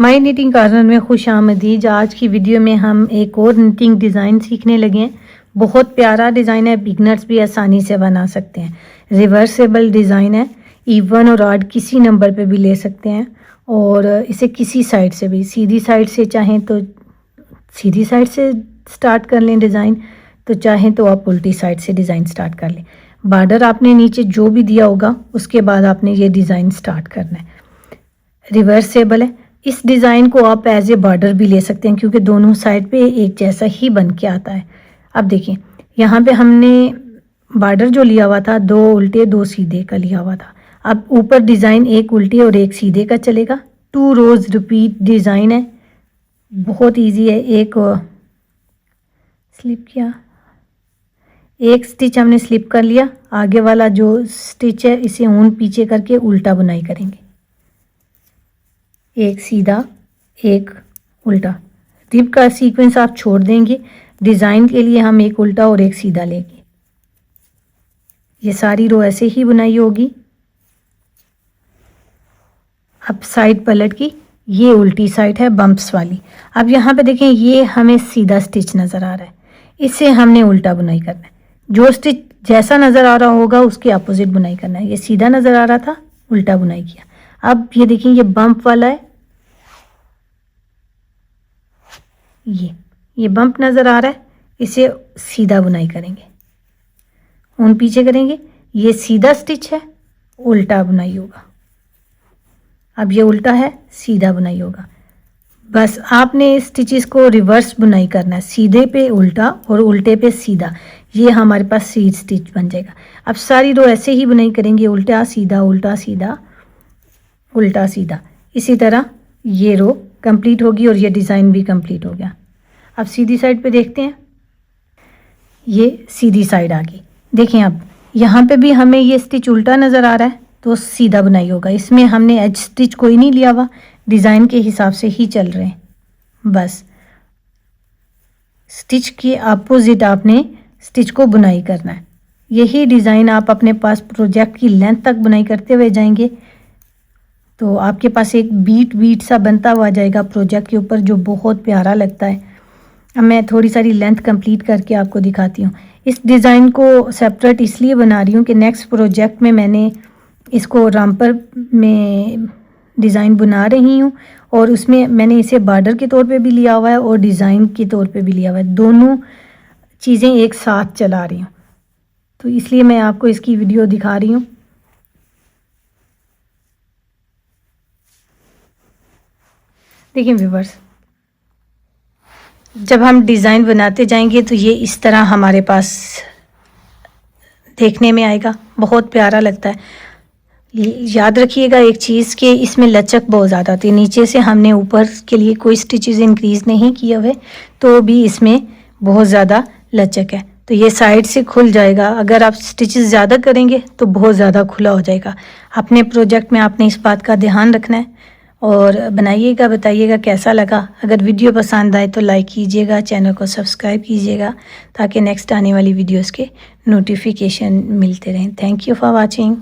My knitting corner में खुश आमदीद। आज की वीडियो में हम एक और निटिंग डिज़ाइन सीखने लगे हैं। बहुत प्यारा डिज़ाइन है, बिगनर्स भी आसानी से बना सकते हैं। रिवर्सेबल डिज़ाइन है, इवन और ऑड किसी नंबर पे भी ले सकते हैं और इसे किसी साइड से भी, सीधी साइड से चाहें तो सीधी साइड से स्टार्ट कर लें डिज़ाइन, तो चाहें तो आप उल्टी साइड से डिज़ाइन स्टार्ट कर लें। बॉर्डर आपने नीचे जो भी दिया होगा उसके बाद आपने ये डिज़ाइन स्टार्ट करना है। रिवर्सेबल है। इस डिज़ाइन को आप एज ए बॉर्डर भी ले सकते हैं क्योंकि दोनों साइड पे एक जैसा ही बन के आता है। अब देखिए यहाँ पे हमने बॉर्डर जो लिया हुआ था 2 उल्टे 2 सीधे का लिया हुआ था। अब ऊपर डिज़ाइन एक उल्टे और एक सीधे का चलेगा। 2 रोज़ रिपीट डिज़ाइन है, बहुत इजी है। एक स्लिप किया, एक स्टिच हमने स्लिप कर लिया, आगे वाला जो स्टिच है इसे ऊन पीछे करके उल्टा बुनाई करेंगे। एक सीधा एक उल्टा, रिप का सीक्वेंस आप छोड़ देंगे। डिज़ाइन के लिए हम एक उल्टा और एक सीधा लेंगे। ये सारी रो ऐसे ही बुनाई होगी। अब साइड पलट की, ये उल्टी साइड है बम्प्स वाली। अब यहाँ पे देखें ये हमें सीधा स्टिच नज़र आ रहा है, इससे हमने उल्टा बुनाई करना है। जो स्टिच जैसा नज़र आ रहा होगा उसके अपोजिट बुनाई करना है। ये सीधा नज़र आ रहा था, उल्टा बुनाई किया। अब ये देखिए ये बम्प वाला है, ये बम्प नज़र आ रहा है, इसे सीधा बुनाई करेंगे, ऊन पीछे करेंगे। ये सीधा स्टिच है, उल्टा बुनाई होगा। अब ये उल्टा है, सीधा बुनाई होगा। बस आपने स्टिचेस को रिवर्स बुनाई करना है, सीधे पे उल्टा और उल्टे पे सीधा। ये हमारे पास सीध स्टिच बन जाएगा। अब सारी रो ऐसे ही बुनाई करेंगे, उल्टा सीधा उल्टा सीधा उल्टा सीधा। इसी तरह ये रो कंप्लीट होगी और ये डिज़ाइन भी कंप्लीट हो गया। अब सीधी साइड पे देखते हैं, ये सीधी साइड आ गई। देखें अब यहाँ पे भी हमें ये स्टिच उल्टा नज़र आ रहा है तो सीधा बुनाई होगा। इसमें हमने एज स्टिच कोई नहीं लिया हुआ, डिज़ाइन के हिसाब से ही चल रहे हैं। बस स्टिच के अपोजिट आपने स्टिच को बुनाई करना है। यही डिज़ाइन आप अपने पास प्रोजेक्ट की लेंथ तक बुनाई करते हुए जाएंगे तो आपके पास एक बीट सा बनता हुआ जाएगा प्रोजेक्ट के ऊपर, जो बहुत प्यारा लगता है। अब मैं थोड़ी सारी लेंथ कंप्लीट करके आपको दिखाती हूँ। इस डिज़ाइन को सेपरेट इसलिए बना रही हूँ कि नेक्स्ट प्रोजेक्ट में मैंने इसको रामपर में डिज़ाइन बना रही हूँ और उसमें मैंने इसे बॉर्डर के तौर पे भी लिया हुआ है और डिज़ाइन के तौर पे भी लिया हुआ है। दोनों चीज़ें एक साथ चला रही हूँ, तो इसलिए मैं आपको इसकी वीडियो दिखा रही हूँ। देखिए व्यूअर्स, जब हम डिज़ाइन बनाते जाएंगे तो ये इस तरह हमारे पास देखने में आएगा, बहुत प्यारा लगता है। याद रखिएगा एक चीज़ कि इसमें लचक बहुत ज़्यादा आती है। नीचे से हमने ऊपर के लिए कोई स्टिचेस इंक्रीज़ नहीं किए हुए तो भी इसमें बहुत ज़्यादा लचक है। तो ये साइड से खुल जाएगा। अगर आप स्टिचेस ज़्यादा करेंगे तो बहुत ज़्यादा खुला हो जाएगा। अपने प्रोजेक्ट में आपने इस बात का ध्यान रखना है और बनाइएगा, बताइएगा कैसा लगा। अगर वीडियो पसंद आए तो लाइक कीजिएगा, चैनल को सब्सक्राइब कीजिएगा ताकि नेक्स्ट आने वाली वीडियोस के नोटिफिकेशन मिलते रहें। Thank you for watching.